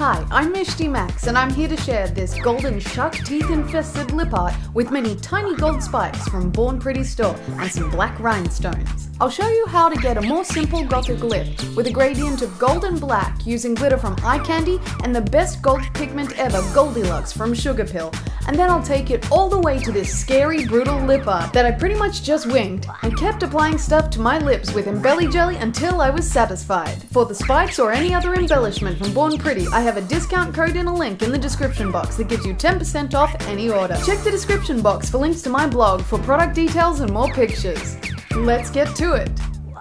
Hi, I'm Mishti Max and I'm here to share this golden shark teeth infested lip art with many tiny gold spikes from Born Pretty Store and some black rhinestones. I'll show you how to get a more simple gothic lip with a gradient of gold and black using glitter from Eye Candy and the best gold pigment ever, Goldilux from Sugarpill. And then I'll take it all the way to this scary, brutal lip art that I pretty much just winged and kept applying stuff to my lips with Embelly Jelly until I was satisfied. For the spikes or any other embellishment from Born Pretty, I have a discount code and a link in the description box that gives you 10% off any order. Check the description box for links to my blog for product details and more pictures. Let's get to it.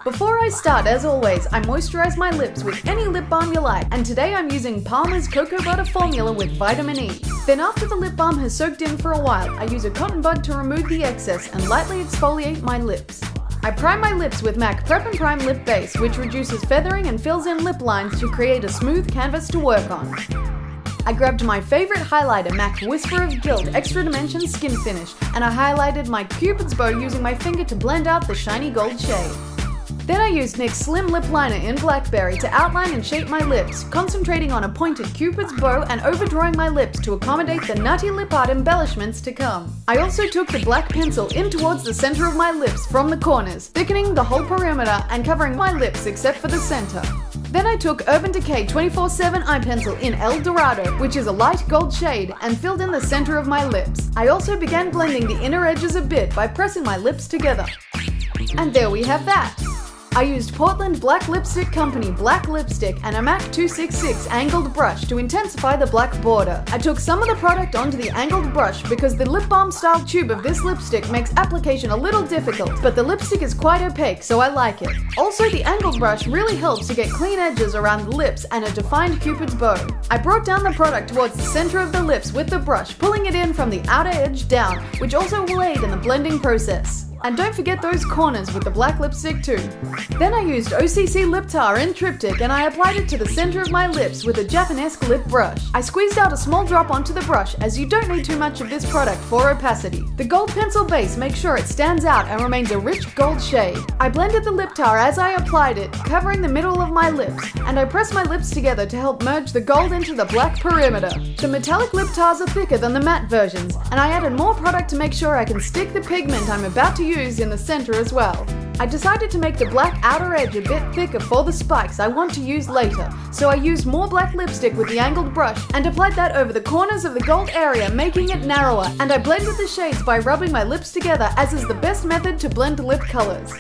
Before I start, as always, I moisturize my lips with any lip balm you like, and today I'm using Palmer's Cocoa Butter Formula with Vitamin E. Then after the lip balm has soaked in for a while, I use a cotton bud to remove the excess and lightly exfoliate my lips. I prime my lips with MAC Prep and Prime Lip Base, which reduces feathering and fills in lip lines to create a smooth canvas to work on. I grabbed my favorite highlighter, MAC Whisper of Guilt Extra Dimension Skin Finish, and I highlighted my Cupid's bow using my finger to blend out the shiny gold shade. Then I used NYX Slim Lip Liner in Blackberry to outline and shape my lips, concentrating on a pointed Cupid's bow and overdrawing my lips to accommodate the nutty lip art embellishments to come. I also took the black pencil in towards the center of my lips from the corners, thickening the whole perimeter and covering my lips except for the center. Then I took Urban Decay 24/7 eye pencil in El Dorado, which is a light gold shade, and filled in the center of my lips. I also began blending the inner edges a bit by pressing my lips together. And there we have that. I used Portland Black Lipstick Company black lipstick and a MAC 266 angled brush to intensify the black border. I took some of the product onto the angled brush because the lip balm style tube of this lipstick makes application a little difficult, but the lipstick is quite opaque, so I like it. Also, the angled brush really helps to get clean edges around the lips and a defined Cupid's bow. I brought down the product towards the center of the lips with the brush, pulling it in from the outer edge down, which also will aid in the blending process. And don't forget those corners with the black lipstick too. Then I used OCC Lip Tar in Triptych and I applied it to the center of my lips with a Japanesque lip brush. I squeezed out a small drop onto the brush as you don't need too much of this product for opacity. The gold pencil base makes sure it stands out and remains a rich gold shade. I blended the lip tar as I applied it, covering the middle of my lips, and I pressed my lips together to help merge the gold into the black perimeter. The metallic lip tars are thicker than the matte versions, and I added more product to make sure I can stick the pigment I'm about to use in the center as well. I decided to make the black outer edge a bit thicker for the spikes I want to use later, so I used more black lipstick with the angled brush and applied that over the corners of the gold area, making it narrower, and I blended the shades by rubbing my lips together, as is the best method to blend lip colors.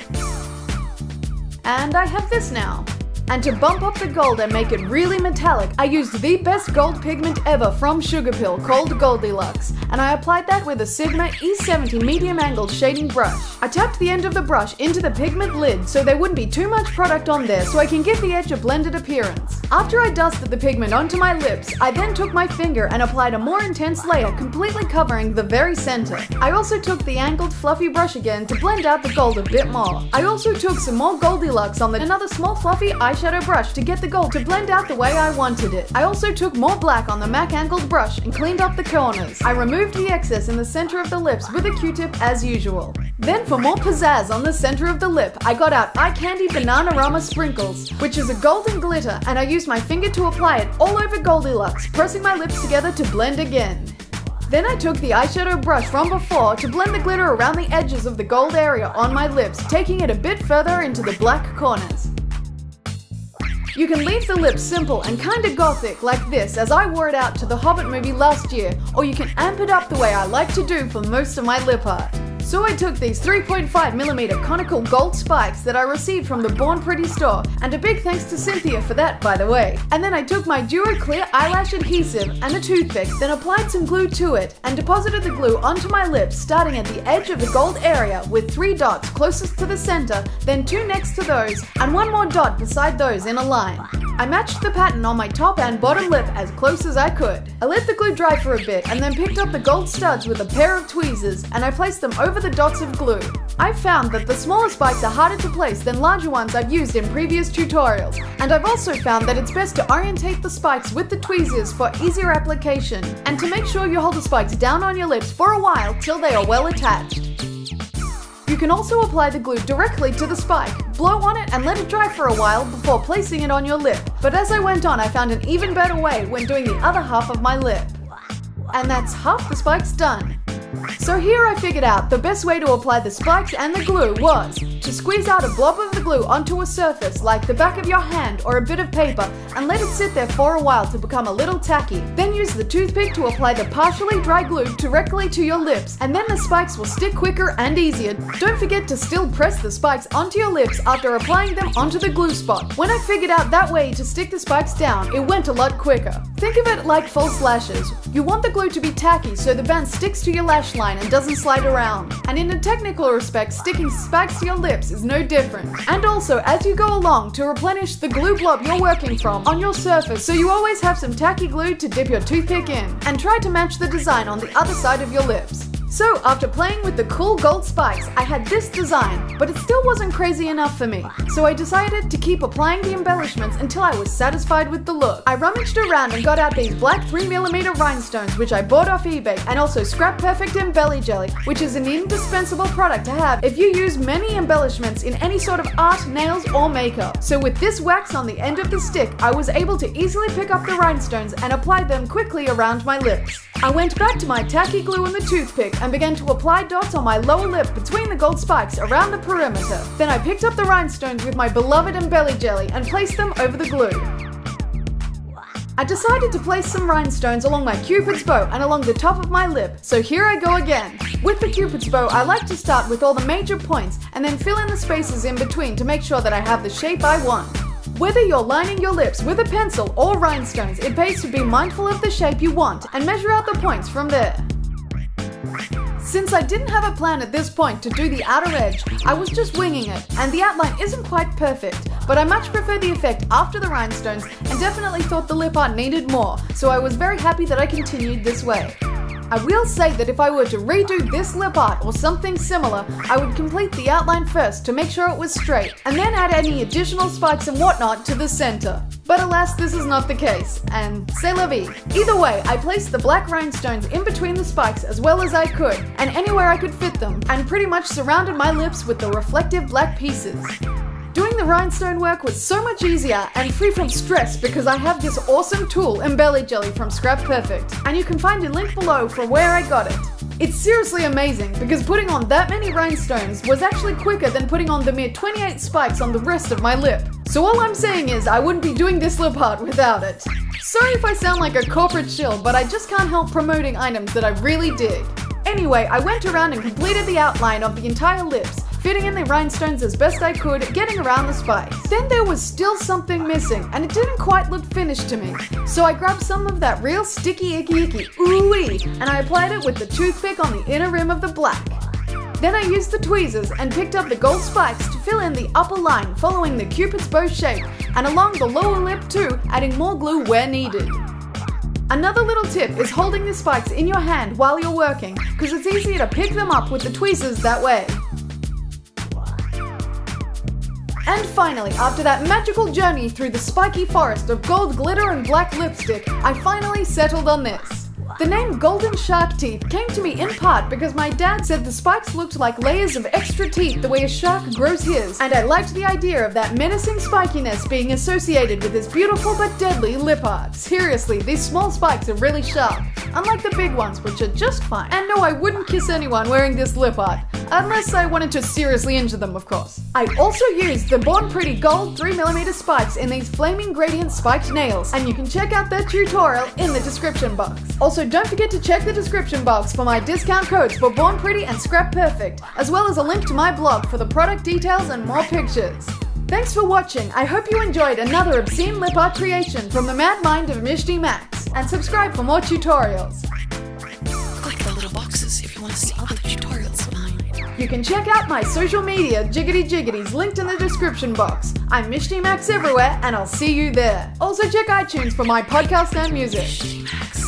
And I have this now. And to bump up the gold and make it really metallic, I used the best gold pigment ever from Sugarpill called Goldilux, and I applied that with a Sigma E70 medium angled shading brush. I tapped the end of the brush into the pigment lid so there wouldn't be too much product on there, so I can give the edge a blended appearance. After I dusted the pigment onto my lips, I then took my finger and applied a more intense layer, completely covering the very center. I also took the angled fluffy brush again to blend out the gold a bit more. I also took some more Goldilux on another small fluffy eyeshadow brush to get the gold to blend out the way I wanted it. I also took more black on the MAC angled brush and cleaned up the corners. I removed the excess in the center of the lips with a Q-tip as usual. Then for more pizzazz on the center of the lip, I got out Eye Candy Bananarama Sprinkles, which is a golden glitter, and I used my finger to apply it all over Goldilux, pressing my lips together to blend again. Then I took the eyeshadow brush from before to blend the glitter around the edges of the gold area on my lips, taking it a bit further into the black corners. You can leave the lips simple and kinda gothic like this, as I wore it out to the Hobbit movie last year, or you can amp it up the way I like to do for most of my lip art. So I took these 3.5mm conical gold spikes that I received from the Born Pretty store, and a big thanks to Cynthia for that, by the way. And then I took my Duo Clear eyelash adhesive and a toothpick, then applied some glue to it and deposited the glue onto my lips, starting at the edge of the gold area with 3 dots closest to the center, then 2 next to those, and 1 more dot beside those in a line. I matched the pattern on my top and bottom lip as close as I could. I let the glue dry for a bit and then picked up the gold studs with a pair of tweezers, and I placed them over the dots of glue. I've found that the smaller spikes are harder to place than larger ones I've used in previous tutorials, and I've also found that it's best to orientate the spikes with the tweezers for easier application, and to make sure you hold the spikes down on your lips for a while till they are well attached. You can also apply the glue directly to the spike, blow on it and let it dry for a while before placing it on your lip. But as I went on, I found an even better way when doing the other half of my lip. And that's half the spikes done. So here I figured out the best way to apply the spikes and the glue was to squeeze out a blob of the glue onto a surface like the back of your hand or a bit of paper and let it sit there for a while to become a little tacky. Then use the toothpick to apply the partially dry glue directly to your lips, and then the spikes will stick quicker and easier. Don't forget to still press the spikes onto your lips after applying them onto the glue spot. When I figured out that way to stick the spikes down, it went a lot quicker. Think of it like false lashes. You want the glue to be tacky so the band sticks to your lash line and doesn't slide around. And in a technical respect, sticking spikes to your lips is no different. And also, as you go along, to replenish the glue blob you're working from on your surface so you always have some tacky glue to dip your toothpick in. And try to match the design on the other side of your lips. So after playing with the cool gold spikes, I had this design, but it still wasn't crazy enough for me. So I decided to keep applying the embellishments until I was satisfied with the look. I rummaged around and got out these black 3mm rhinestones, which I bought off eBay, and also Scrap Perfect Embelly Jelly, which is an indispensable product to have if you use many embellishments in any sort of art, nails, or makeup. So with this wax on the end of the stick, I was able to easily pick up the rhinestones and apply them quickly around my lips. I went back to my tacky glue and the toothpick and began to apply dots on my lower lip between the gold spikes around the perimeter. Then I picked up the rhinestones with my beloved Embelly Jelly and placed them over the glue. I decided to place some rhinestones along my Cupid's bow and along the top of my lip, so here I go again. With the Cupid's bow, I like to start with all the major points and then fill in the spaces in between to make sure that I have the shape I want. Whether you're lining your lips with a pencil or rhinestones, it pays to be mindful of the shape you want and measure out the points from there. Since I didn't have a plan at this point to do the outer edge, I was just winging it, and the outline isn't quite perfect, but I much prefer the effect after the rhinestones and definitely thought the lip art needed more, so I was very happy that I continued this way. I will say that if I were to redo this lip art or something similar, I would complete the outline first to make sure it was straight, and then add any additional spikes and whatnot to the center. But alas, this is not the case, and c'est la vie. Either way, I placed the black rhinestones in between the spikes as well as I could, and anywhere I could fit them, and pretty much surrounded my lips with the reflective black pieces. Doing the rhinestone work was so much easier and free from stress because I have this awesome tool, Embelly Jelly from Scrap Perfect, and you can find a link below for where I got it. It's seriously amazing because putting on that many rhinestones was actually quicker than putting on the mere 28 spikes on the rest of my lip. So all I'm saying is I wouldn't be doing this lip art without it. Sorry if I sound like a corporate shill, but I just can't help promoting items that I really dig. Anyway, I went around and completed the outline of the entire lips, fitting in the rhinestones as best I could, getting around the spikes. Then there was still something missing, and it didn't quite look finished to me. So I grabbed some of that real sticky icky ooh-wee, and I applied it with the toothpick on the inner rim of the black. Then I used the tweezers and picked up the gold spikes to fill in the upper line following the Cupid's bow shape, and along the lower lip too, adding more glue where needed. Another little tip is holding the spikes in your hand while you're working, because it's easier to pick them up with the tweezers that way. And finally, after that magical journey through the spiky forest of gold glitter and black lipstick, I finally settled on this. The name Golden Shark Teeth came to me in part because my dad said the spikes looked like layers of extra teeth the way a shark grows his, and I liked the idea of that menacing spikiness being associated with his beautiful but deadly lip art. Seriously, these small spikes are really sharp, unlike the big ones, which are just fine. And no, I wouldn't kiss anyone wearing this lip art, unless I wanted to seriously injure them, of course. I also used the Born Pretty gold 3mm spikes in these flaming gradient spiked nails, and you can check out that tutorial in the description box. Also, don't forget to check the description box for my discount codes for Born Pretty and Scrap Perfect, as well as a link to my blog for the product details and more pictures. Thanks for watching. I hope you enjoyed another obscene lip art creation from the mad mind of Mishti Max, and subscribe for more tutorials. Click the little boxes if you want to see other tutorials of mine. You can check out my social media jiggity jiggities linked in the description box. I'm Mishti Max everywhere, and I'll see you there. Also check iTunes for my podcast and music. Mishti Max.